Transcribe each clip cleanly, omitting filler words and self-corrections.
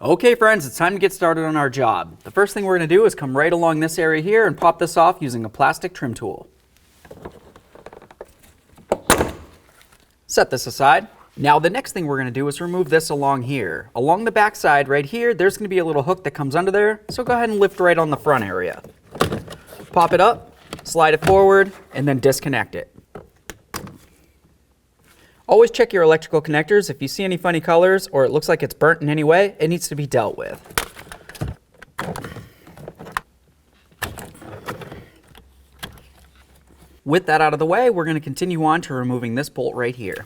Okay friends, it's time to get started on our job. The first thing we're going to do is come right along this area here and pop this off using a plastic trim tool. Set this aside. Now the next thing we're going to do is remove this along here. Along the back side right here, there's going to be a little hook that comes under there, so go ahead and lift right on the front area. Pop it up, slide it forward, and then disconnect it. Always check your electrical connectors. If you see any funny colors or it looks like it's burnt in any way, it needs to be dealt with. With that out of the way, we're going to continue on to removing this bolt right here.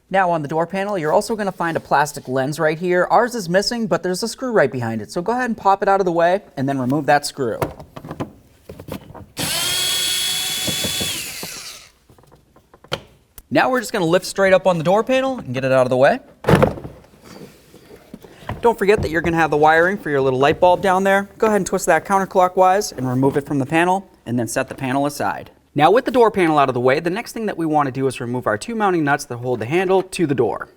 Now on the door panel, you're also going to find a plastic lens right here. Ours is missing, but there's a screw right behind it. So go ahead and pop it out of the way and then remove that screw. Now we're just going to lift straight up on the door panel and get it out of the way. Don't forget that you're going to have the wiring for your little light bulb down there. Go ahead and twist that counterclockwise and remove it from the panel, and then set the panel aside. Now with the door panel out of the way, the next thing that we want to do is remove our two mounting nuts that hold the handle to the door.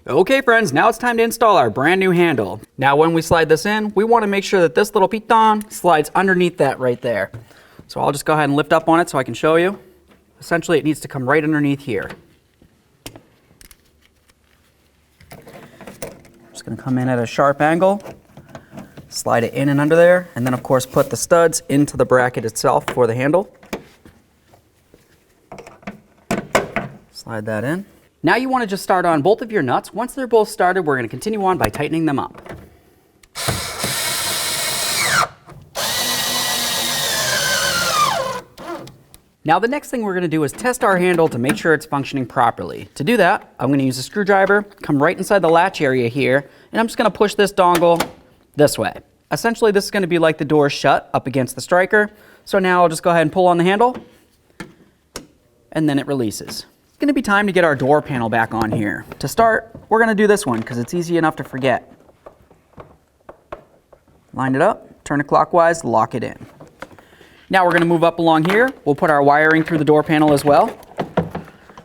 Okay friends, now it's time to install our brand new handle. Now when we slide this in, we want to make sure that this little piton slides underneath that right there. So I'll just go ahead and lift up on it so I can show you. Essentially it needs to come right underneath here. Just going to come in at a sharp angle, slide it in and under there, and then of course put the studs into the bracket itself for the handle. Slide that in. Now you want to just start on both of your nuts. Once they're both started, we're going to continue on by tightening them up. Now the next thing we're going to do is test our handle to make sure it's functioning properly. To do that, I'm going to use a screwdriver, come right inside the latch area here, and I'm just going to push this dongle this way. Essentially this is going to be like the door shut up against the striker. So now I'll just go ahead and pull on the handle, and then it releases. It's going to be time to get our door panel back on here. To start, we're going to do this one because it's easy enough to forget. Line it up, turn it clockwise, lock it in. Now we're going to move up along here. We'll put our wiring through the door panel as well.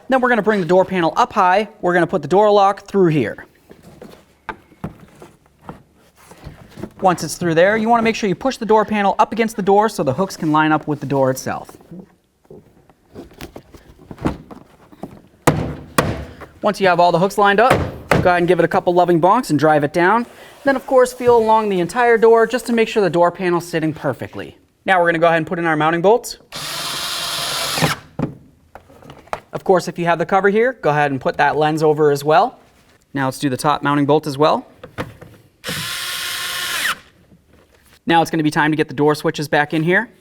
Then we're going to bring the door panel up high. We're going to put the door lock through here. Once it's through there, you want to make sure you push the door panel up against the door so the hooks can line up with the door itself. Once you have all the hooks lined up, go ahead and give it a couple loving bonks and drive it down. Then of course feel along the entire door just to make sure the door panel's sitting perfectly. Now we're going to go ahead and put in our mounting bolts. Of course, if you have the cover here, go ahead and put that lens over as well. Now let's do the top mounting bolt as well. Now it's going to be time to get the door switches back in here.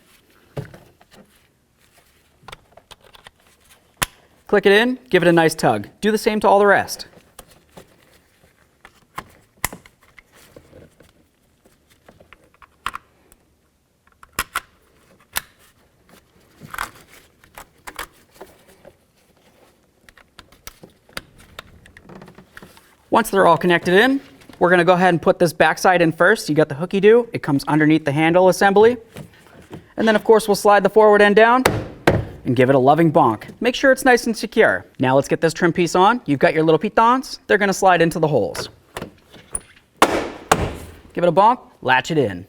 Click it in, give it a nice tug. Do the same to all the rest. Once they're all connected in, we're going to go ahead and put this backside in first. You got the hooky do, it comes underneath the handle assembly. And then of course we'll slide the forward end down and give it a loving bonk. Make sure it's nice and secure. Now let's get this trim piece on. You've got your little pitons. They're going to slide into the holes. Give it a bonk, latch it in.